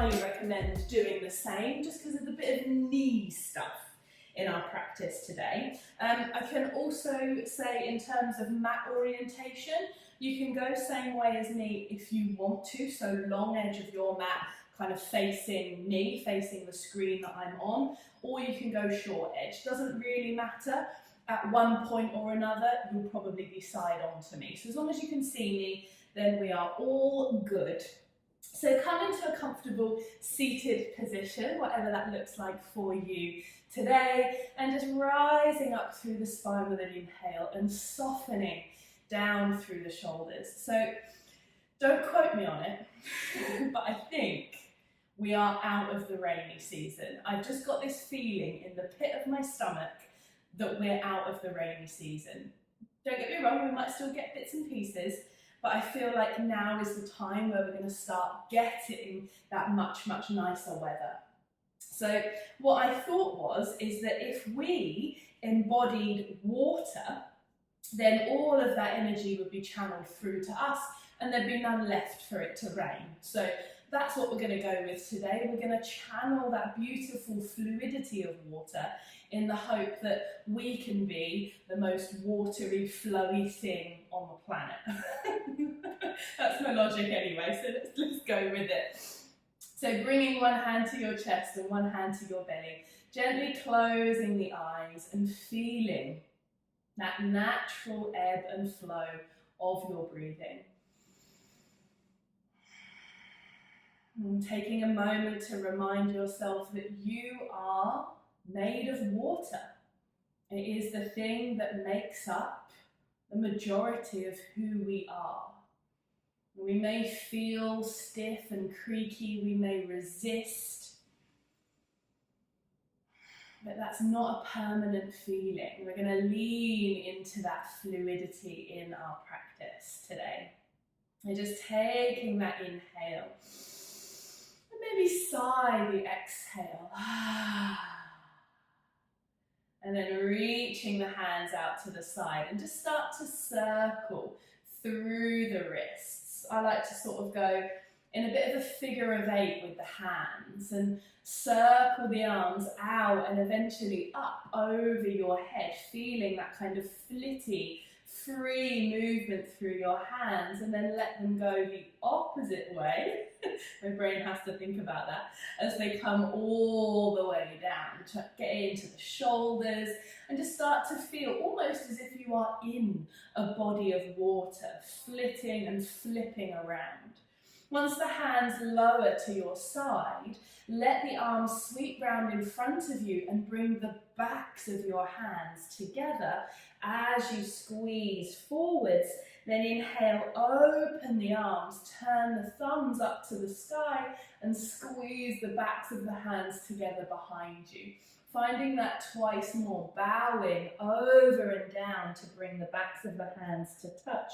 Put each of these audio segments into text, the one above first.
highly recommend doing the same just because there's a bit of knee stuff in our practice today. I can also say in terms of mat orientation, you can go same way as me if you want to, so long edge of your mat kind of facing me, facing the screen that I'm on, or you can go short edge. Doesn't really matter. At one point or another, you'll probably be side on to me. So as long as you can see me, then we are all good. So come into a comfortable seated position, whatever that looks like for you today, and just rising up through the spine with an inhale and softening down through the shoulders. So don't quote me on it, but I think we are out of the rainy season. I've just got this feeling in the pit of my stomach that we're out of the rainy season. Don't get me wrong, we might still get bits and pieces, but I feel like now is the time where we're going to start getting that much, much nicer weather. So what I thought is that if we embodied water, then all of that energy would be channeled through to us and there'd be none left for it to rain. So that's what we're going to go with today. We're going to channel that beautiful fluidity of water in the hope that we can be the most watery, flowy thing on the planet. That's my logic anyway, so let's go with it. So bringing one hand to your chest and one hand to your belly, gently closing the eyes and feeling that natural ebb and flow of your breathing. And taking a moment to remind yourself that you are made of water. It is the thing that makes up the majority of who we are. We may feel stiff and creaky, we may resist, but that's not a permanent feeling. We're going to lean into that fluidity in our practice today. And just taking that inhale, and maybe sigh the exhale. And then reaching the hands out to the side and just start to circle through the wrists. I like to sort of go in a bit of a figure of 8 with the hands and circle the arms out and eventually up over your head, feeling that kind of flitty, free movement through your hands, and then let them go the opposite way. My brain has to think about that as they come all the way down. To get into the shoulders and just start to feel almost as if you are in a body of water, flitting and flipping around. Once the hands lower to your side, let the arms sweep round in front of you and bring the backs of your hands together as you squeeze forwards. Then inhale, open the arms, turn the thumbs up to the sky and squeeze the backs of the hands together behind you. Finding that twice more, bowing over and down to bring the backs of the hands to touch.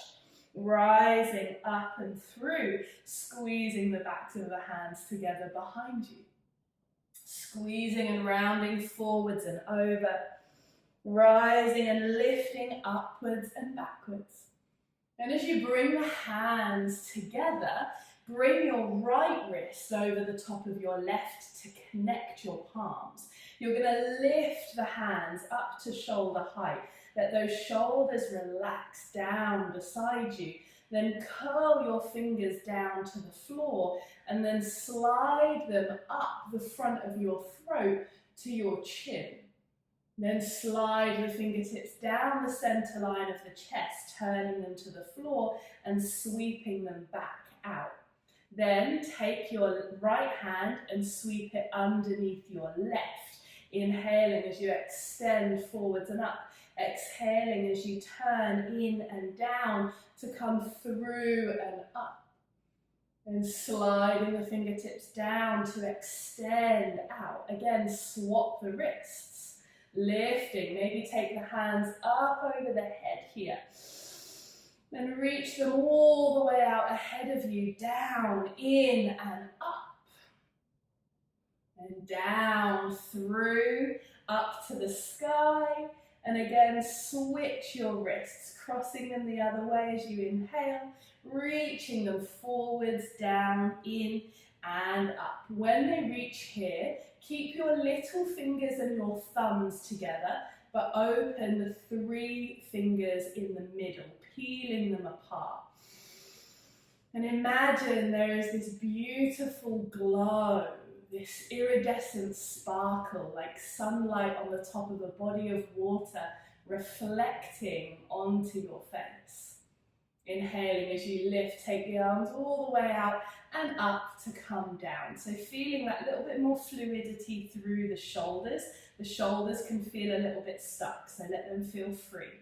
Rising up and through, squeezing the backs of the hands together behind you. Squeezing and rounding forwards and over, rising and lifting upwards and backwards. And as you bring the hands together, bring your right wrist over the top of your left to connect your palms. You're going to lift the hands up to shoulder height. Let those shoulders relax down beside you. Then curl your fingers down to the floor and then slide them up the front of your throat to your chin. Then slide the fingertips down the center line of the chest, turning them to the floor and sweeping them back out. Then take your right hand and sweep it underneath your left, inhaling as you extend forwards and up. Exhaling as you turn in and down to come through and up. Then sliding the fingertips down to extend out. Again, swap the wrists. Lifting, maybe take the hands up over the head here. Then reach them all the way out ahead of you, down, in and up. And down, through, up to the sky. And again, switch your wrists, crossing them the other way as you inhale, reaching them forwards, down, in and up. When they reach here, keep your little fingers and your thumbs together, but open the 3 fingers in the middle, peeling them apart. And imagine there is this beautiful glow, this iridescent sparkle, like sunlight on the top of a body of water, reflecting onto your face. Inhaling as you lift, take the arms all the way out and up to come down. So feeling that little bit more fluidity through the shoulders. The shoulders can feel a little bit stuck, so let them feel free.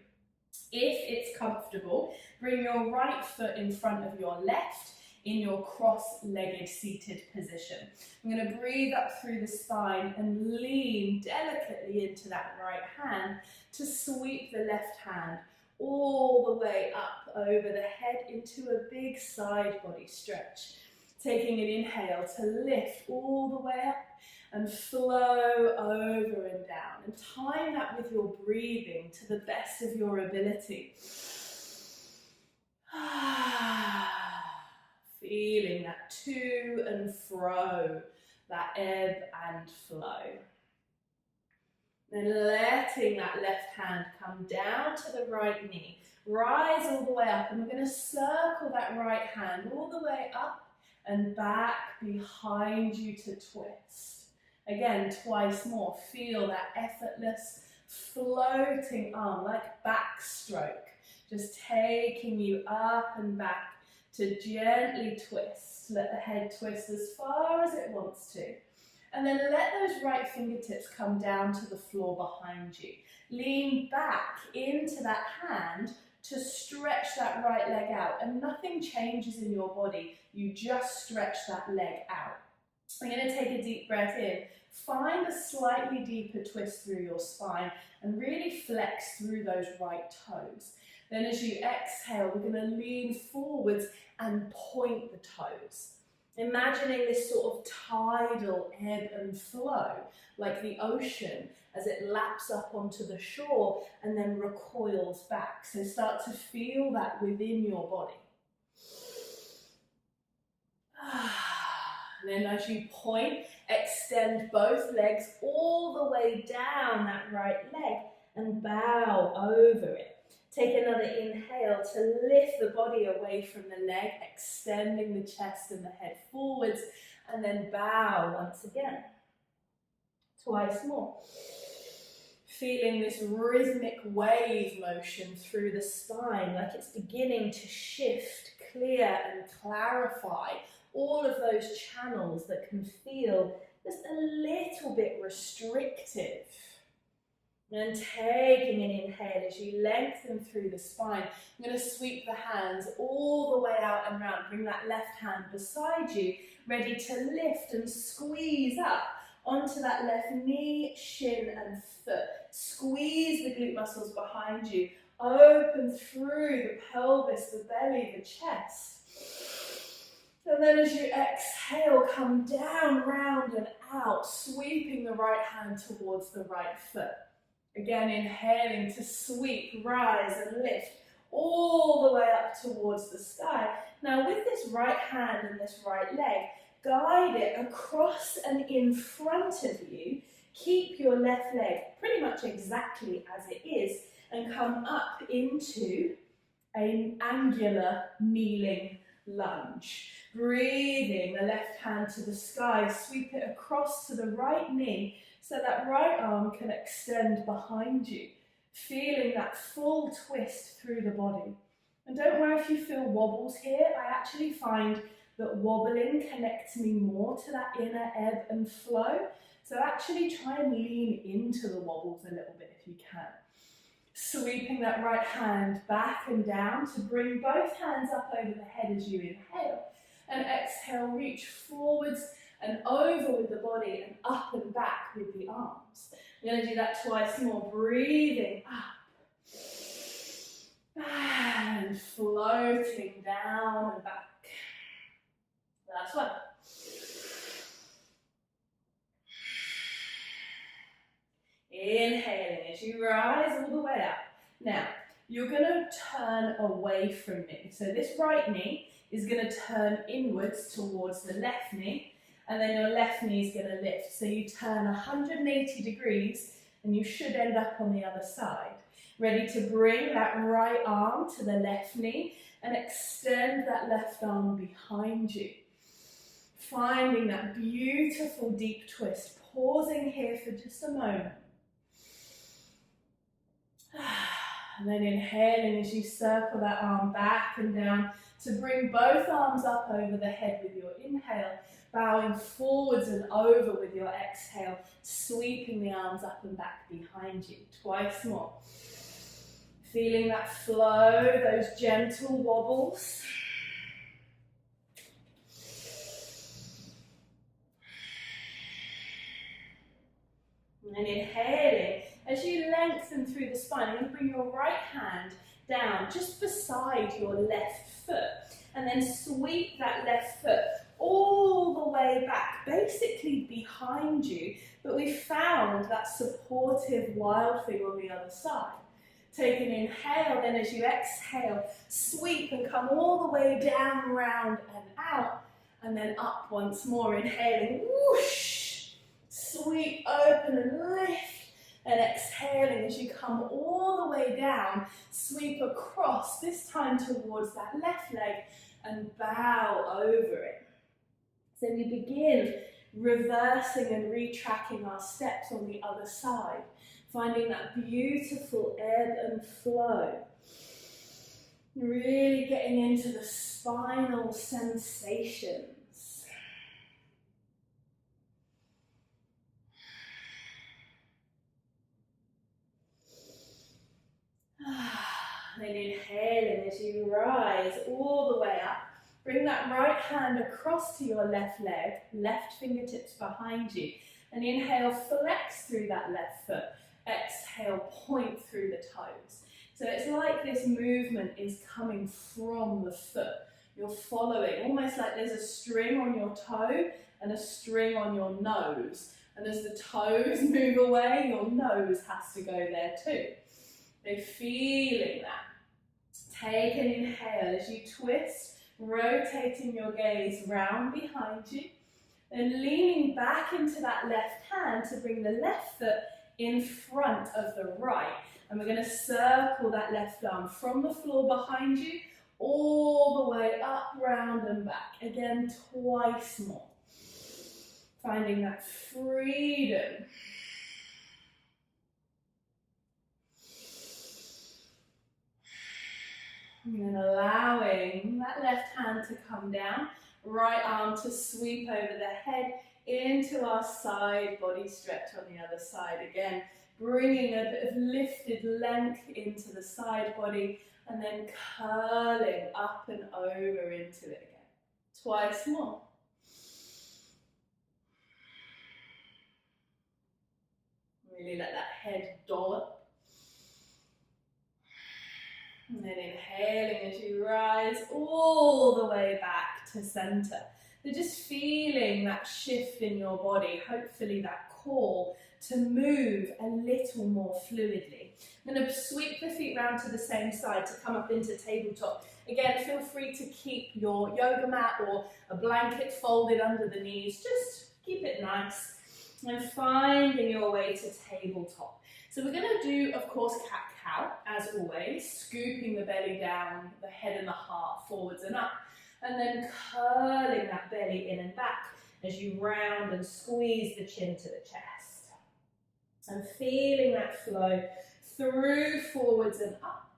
If it's comfortable, bring your right foot in front of your left in your cross-legged seated position. I'm going to breathe up through the spine and lean delicately into that right hand to sweep the left hand all the way up over the head into a big side body stretch. Taking an inhale to lift all the way up and flow over and down. And time that with your breathing to the best of your ability. Feeling that to and fro, that ebb and flow. Then letting that left hand come down to the right knee. Rise all the way up, and we're going to circle that right hand all the way up and back behind you to twist. Again, twice more. Feel that effortless floating arm, like backstroke, just taking you up and back to gently twist. Let the head twist as far as it wants to. And then let those right fingertips come down to the floor behind you. Lean back into that hand to stretch that right leg out. And nothing changes in your body. You just stretch that leg out. I'm going to take a deep breath in. Find a slightly deeper twist through your spine and really flex through those right toes. Then as you exhale, we're going to lean forwards and point the toes. Imagining this sort of tidal ebb and flow, like the ocean as it laps up onto the shore and then recoils back. So start to feel that within your body. And then as you point, extend both legs all the way down that right leg and bow over it. Take another inhale to lift the body away from the leg, extending the chest and the head forwards, and then bow once again. Twice more. Feeling this rhythmic wave motion through the spine, like it's beginning to shift, clear and clarify all of those channels that can feel just a little bit restrictive. And taking an inhale as you lengthen through the spine. I'm going to sweep the hands all the way out and round. Bring that left hand beside you, ready to lift and squeeze up onto that left knee, shin and foot. Squeeze the glute muscles behind you. Open through the pelvis, the belly, the chest. And then as you exhale, come down, round and out, sweeping the right hand towards the right foot. Again, inhaling to sweep, rise and lift all the way up towards the sky. Now with this right hand and this right leg, guide it across and in front of you. Keep your left leg pretty much exactly as it is and come up into an angular kneeling lunge. Breathing the left hand to the sky, sweep it across to the right knee, so that right arm can extend behind you, feeling that full twist through the body. And don't worry if you feel wobbles here. I actually find that wobbling connects me more to that inner ebb and flow. So actually try and lean into the wobbles a little bit if you can. Sweeping that right hand back and down to bring both hands up over the head as you inhale. And exhale, reach forwards and over with the body and up and back with the arms. We're going to do that twice more. Breathing up and floating down and back. Last one. Inhaling as you rise all the way up. Now, you're going to turn away from me. So this right knee is going to turn inwards towards the left knee. and then your left knee is going to lift. So you turn 180 degrees and you should end up on the other side. Ready to bring that right arm to the left knee and extend that left arm behind you. Finding that beautiful deep twist. Pausing here for just a moment. And then inhaling as you circle that arm back and down to bring both arms up over the head with your inhale, bowing forwards and over with your exhale, sweeping the arms up and back behind you. Twice more. Feeling that flow, those gentle wobbles. And inhaling, as you lengthen through the spine, you're going to bring your right hand down just beside your left foot. And then sweep that left foot all the way back, basically behind you. But we found that supportive wild thing on the other side. Take an inhale, then as you exhale, sweep and come all the way down, round and out. And then up once more, inhaling, whoosh, sweep open and lift. And exhaling as you come all the way down, sweep across, this time towards that left leg, and bow over it. So we begin reversing and retracking our steps on the other side, finding that beautiful ebb and flow. Really getting into the spinal sensations. Then inhaling as you rise all the way up. Bring that right hand across to your left leg, left fingertips behind you. And inhale, flex through that left foot. Exhale, point through the toes. So it's like this movement is coming from the foot. You're following, almost like there's a string on your toe and a string on your nose. And as the toes move away, your nose has to go there too. So feeling that. Take an inhale as you twist, rotating your gaze round behind you. Then leaning back into that left hand to bring the left foot in front of the right. And we're going to circle that left arm from the floor behind you all the way up, round and back. Again, twice more. Finding that freedom. And then allowing that left hand to come down, right arm to sweep over the head into our side body stretch on the other side. Again, bringing a bit of lifted length into the side body and then curling up and over into it again. Twice more. Really let that head dollop. And then inhaling as you rise all the way back to center. So just feeling that shift in your body, hopefully that core to move a little more fluidly. I'm going to sweep the feet round to the same side to come up into tabletop. Again, feel free to keep your yoga mat or a blanket folded under the knees. Just keep it nice. And finding your way to tabletop. So we're going to do, of course, cat-cow, as always, scooping the belly down, the head and the heart forwards and up, and then curling that belly in and back as you round and squeeze the chin to the chest. And feeling that flow through forwards and up,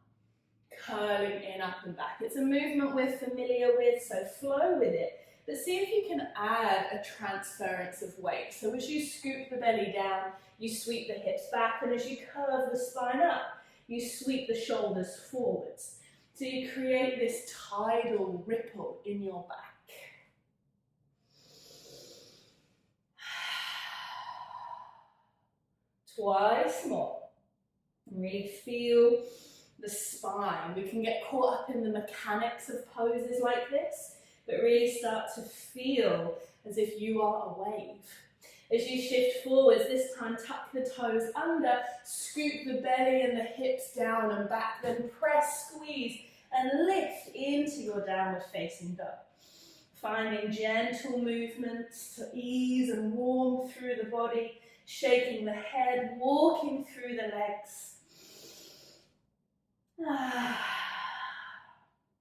curling in, up and back. It's a movement we're familiar with, so flow with it. But see if you can add a transference of weight. So as you scoop the belly down, you sweep the hips back, and as you curve the spine up, you sweep the shoulders forwards. So you create this tidal ripple in your back. Twice more. And really feel the spine. We can get caught up in the mechanics of poses like this, but really start to feel as if you are a wave. As you shift forwards, this time tuck the toes under, scoop the belly and the hips down and back, then press, squeeze and lift into your downward facing dog. Finding gentle movements to ease and warm through the body, shaking the head, walking through the legs. And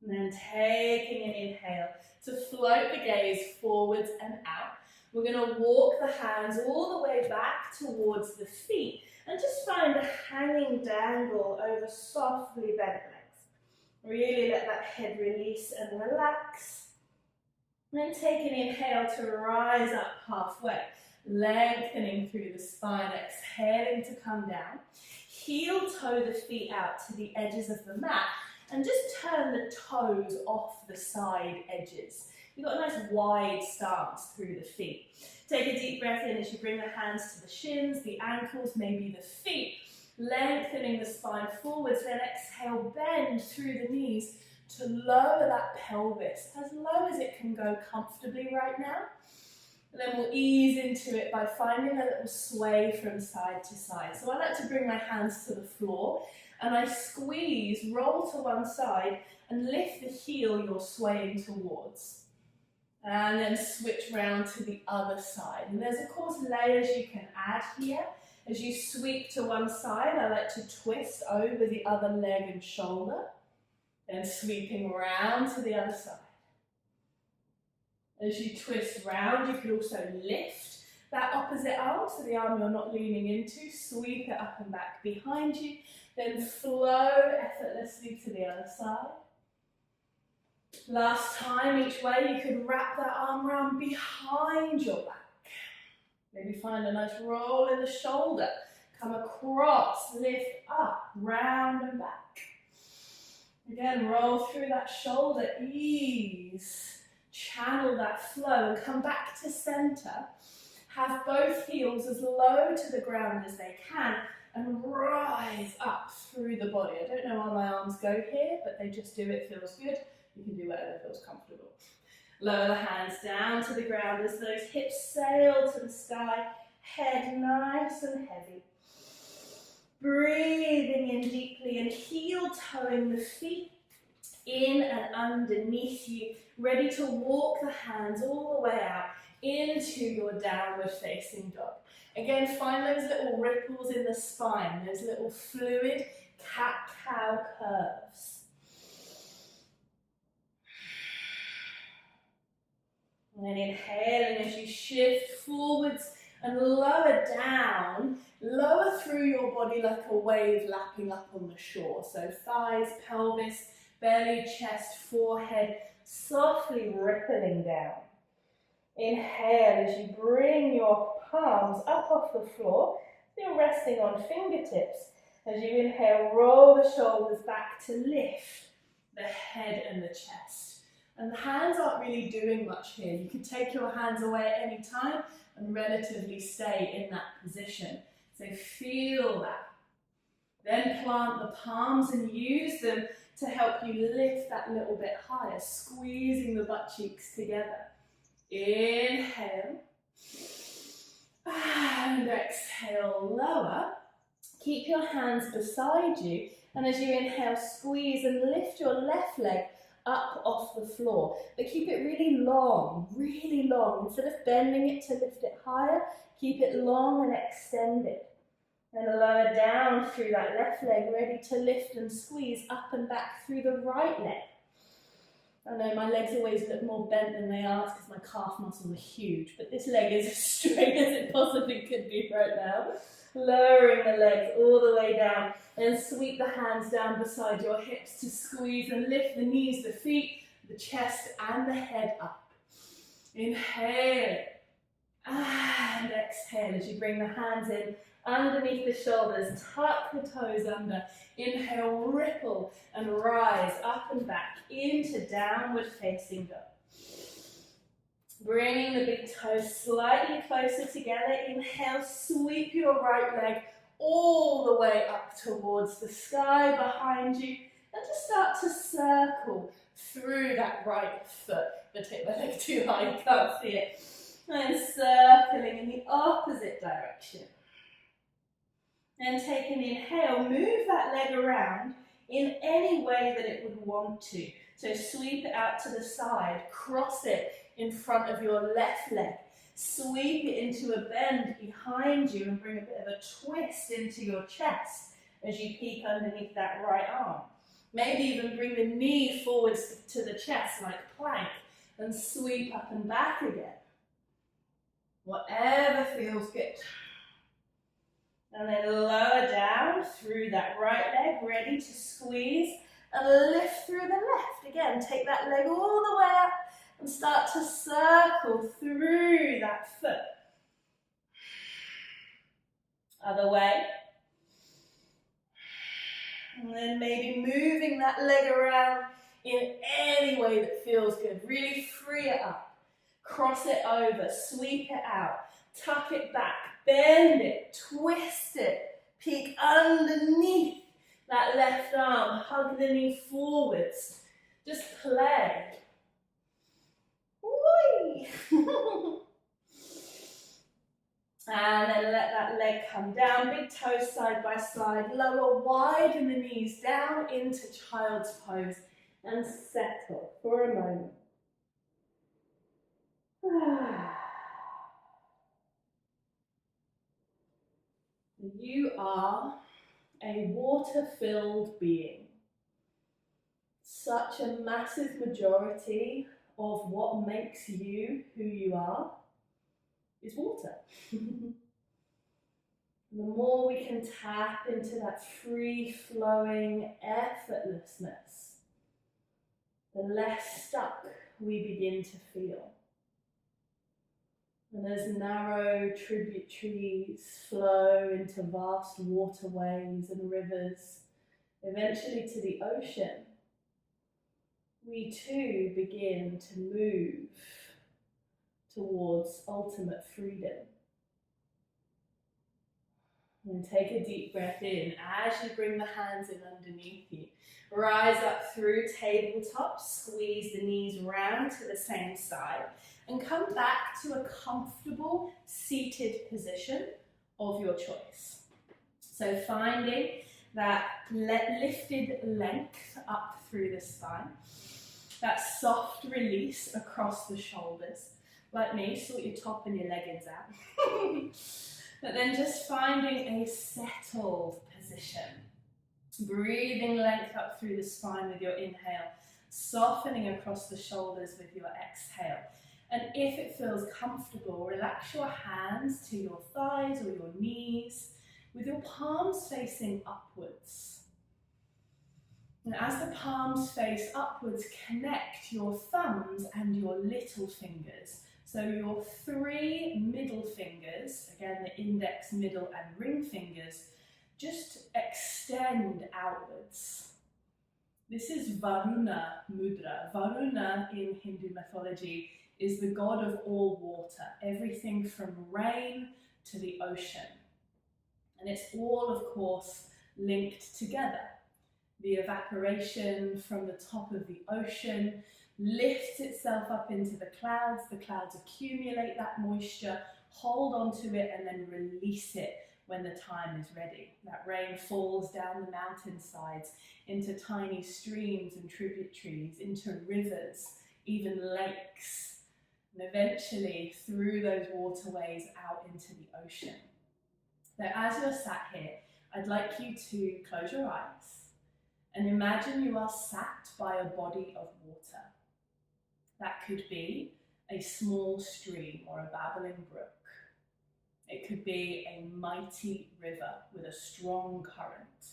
then taking an inhale to float the gaze forwards and out. We're going to walk the hands all the way back towards the feet and just find a hanging dangle over softly bent legs. Really let that head release and relax. And then take an inhale to rise up halfway, lengthening through the spine, exhaling to come down. Heel toe the feet out to the edges of the mat and just turn the toes off the side edges. You've got a nice wide stance through the feet. Take a deep breath in as you bring the hands to the shins, the ankles, maybe the feet, lengthening the spine forwards, then exhale, bend through the knees to lower that pelvis as low as it can go comfortably right now. And then we'll ease into it by finding a little sway from side to side. So I like to bring my hands to the floor and I squeeze, roll to one side and lift the heel you're swaying towards. And then switch round to the other side. And there's of course layers you can add here. As you sweep to one side, I like to twist over the other leg and shoulder. Then sweeping round to the other side. As you twist round, you can also lift that opposite arm, so the arm you're not leaning into, sweep it up and back behind you, then flow effortlessly to the other side. Last time, each way, you could wrap that arm around behind your back. Maybe find a nice roll in the shoulder, come across, lift up, round and back. Again, roll through that shoulder, ease, channel that flow and come back to center. Have both heels as low to the ground as they can and rise up through the body. I don't know why my arms go here, but they just do it, feels good. You can do whatever feels comfortable. Lower the hands down to the ground as those hips sail to the sky, head nice and heavy. Breathing in deeply and heel toeing the feet in and underneath you, ready to walk the hands all the way out into your downward facing dog. Again, find those little ripples in the spine, those little fluid cat-cow curves. And then inhaling as you shift forwards and lower down, lower through your body like a wave lapping up on the shore. So thighs, pelvis, belly, chest, forehead, softly rippling down. Inhale as you bring your palms up off the floor. You're resting on fingertips. As you inhale, roll the shoulders back to lift the head and the chest. And the hands aren't really doing much here. You can take your hands away at any time and relatively stay in that position. So feel that. Then plant the palms and use them to help you lift that little bit higher, squeezing the butt cheeks together. Inhale. And exhale, lower. Keep your hands beside you. And as you inhale, squeeze and lift your left leg up off the floor, but keep it really long, really long. Instead of bending it to lift it higher, keep it long and extended. And lower down through that left leg, ready to lift and squeeze up and back through the right leg. I know my legs always look more bent than they are because my calf muscles are huge, but this leg is as straight as it possibly could be right now. Lowering the legs all the way down and sweep the hands down beside your hips to squeeze and lift the knees, the feet, the chest and the head up. Inhale and exhale as you bring the hands in underneath the shoulders, tuck the toes under. Inhale, ripple and rise up and back into downward facing dog. Bringing the big toes slightly closer together. Inhale, sweep your right leg all the way up towards the sky behind you. And just start to circle through that right foot. But take my leg too high, you can't see it. And circling in the opposite direction. Then take an inhale, move that leg around in any way that it would want to. So sweep it out to the side, cross it, in front of your left leg. Sweep it into a bend behind you and bring a bit of a twist into your chest as you peek underneath that right arm. Maybe even bring the knee forwards to the chest like plank and sweep up and back again. Whatever feels good. And then lower down through that right leg, ready to squeeze and lift through the left. Again, take that leg all the way up and start to circle through that foot. Other way. And then maybe moving that leg around in any way that feels good. Really free it up. Cross it over, sweep it out, tuck it back, bend it, twist it, peek underneath that left arm, hug the knee forwards. Just play. Whee! And then let that leg come down, big toes side by side, lower, widen the knees down into child's pose and settle for a moment. You are a water-filled being. Such a massive majority of what makes you who you are is water. The more we can tap into that free-flowing effortlessness, the less stuck we begin to feel. And as narrow tributaries flow into vast waterways and rivers, eventually to the ocean, we too begin to move towards ultimate freedom. And take a deep breath in as you bring the hands in underneath you. Rise up through tabletop, squeeze the knees round to the same side, and come back to a comfortable seated position of your choice. So finding that lifted length up through the spine, that soft release across the shoulders. Like me, sort your top and your leggings out. But then just finding a settled position. Breathing length up through the spine with your inhale, softening across the shoulders with your exhale. And if it feels comfortable, relax your hands to your thighs or your knees with your palms facing upwards. And as the palms face upwards, connect your thumbs and your little fingers. So your 3 middle fingers, again the index, middle and ring fingers, just extend outwards. This is Varuna Mudra. Varuna in Hindu mythology is the god of all water, everything from rain to the ocean. And it's all, of course, linked together. The evaporation from the top of the ocean lifts itself up into the clouds accumulate that moisture, hold onto it and then release it when the time is ready. That rain falls down the mountainsides into tiny streams and tributaries, into rivers, even lakes, and eventually through those waterways out into the ocean. Now, as you're sat here, I'd like you to close your eyes and imagine you are sat by a body of water. That could be a small stream or a babbling brook. It could be a mighty river with a strong current.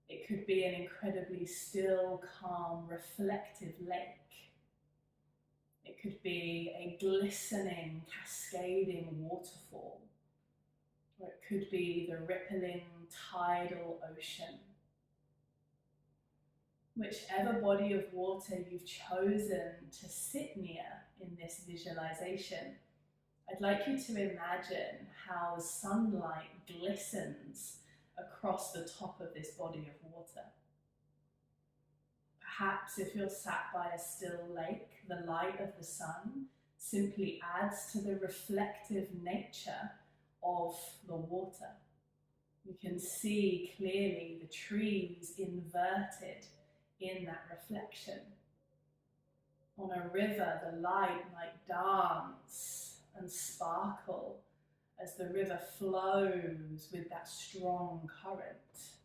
It could be an incredibly still, calm, reflective lake. It could be a glistening, cascading waterfall. Or it could be the rippling, tidal ocean. Whichever body of water you've chosen to sit near in this visualization, I'd like you to imagine how the sunlight glistens across the top of this body of water. Perhaps if you're sat by a still lake, the light of the sun simply adds to the reflective nature of the water. You can see clearly the trees inverted in that reflection. On a river, the light might dance and sparkle as the river flows with that strong current.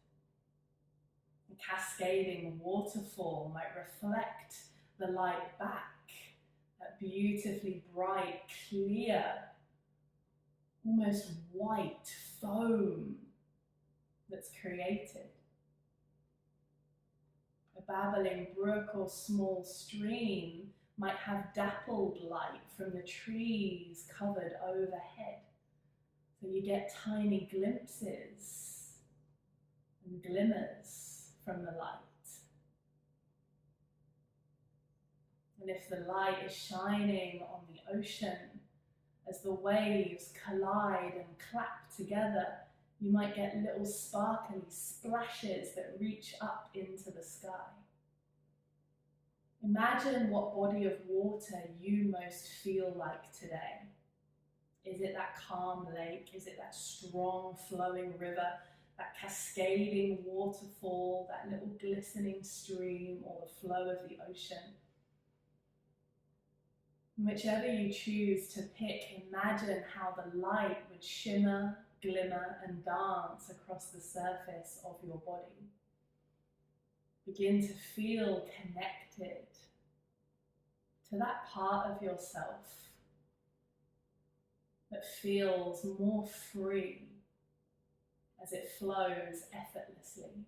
A cascading waterfall might reflect the light back, that beautifully bright, clear, almost white foam that's created. A babbling brook or small stream might have dappled light from the trees covered overhead. So you get tiny glimpses and glimmers from the light. And if the light is shining on the ocean, as the waves collide and clap together, you might get little sparkly splashes that reach up into the sky. Imagine what body of water you most feel like today. Is it that calm lake? Is it that strong flowing river? That cascading waterfall? That little glistening stream? Or the flow of the ocean? Whichever you choose to pick, imagine how the light would shimmer, glimmer and dance across the surface of your body. Begin to feel connected to that part of yourself that feels more free as it flows effortlessly.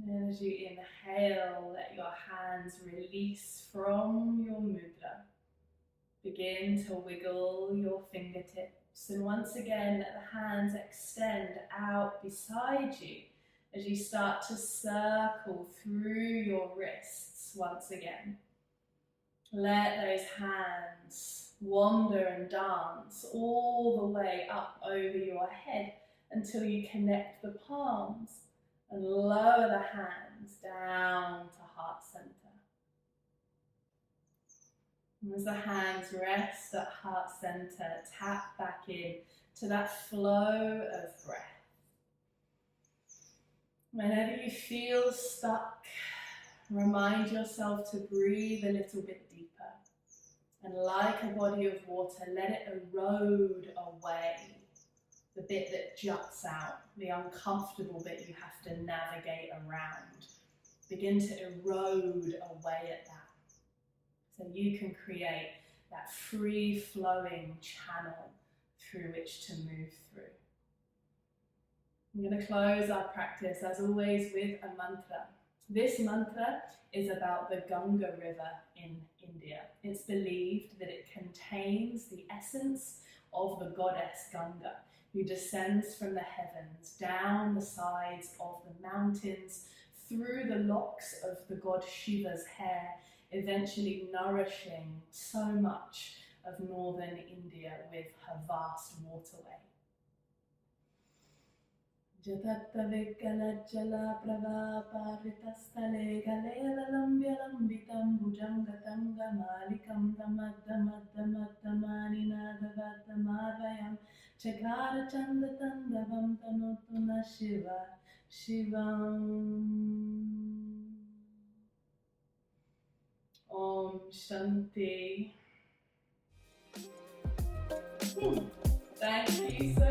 And as you inhale, let your hands release from your mudra. Begin to wiggle your fingertips, and once again let the hands extend out beside you as you start to circle through your wrists once again. Let those hands wander and dance all the way up over your head until you connect the palms and lower the hands down to heart center. And as the hands rest at heart center, tap back in to that flow of breath. Whenever you feel stuck, remind yourself to breathe a little bit deeper. And like a body of water, let it erode away the bit that juts out, the uncomfortable bit you have to navigate around. Begin to erode away at that, so you can create that free-flowing channel through which to move through. I'm going to close our practice, as always, with a mantra. This mantra is about the Ganga River in India. It's believed that it contains the essence of the goddess Ganga, who descends from the heavens, down the sides of the mountains, through the locks of the god Shiva's hair, eventually nourishing so much of northern India with her vast waterway. Jatatta Vikala Jala Prava Paritastale Galeva Lambya Lambitam Bhujangatanga Malikam Damaddamaddamadamani Nadavadamadvayam Chakara Chandatandavam Tanotuna Shiva Shivam. Om Shanti. Thank you so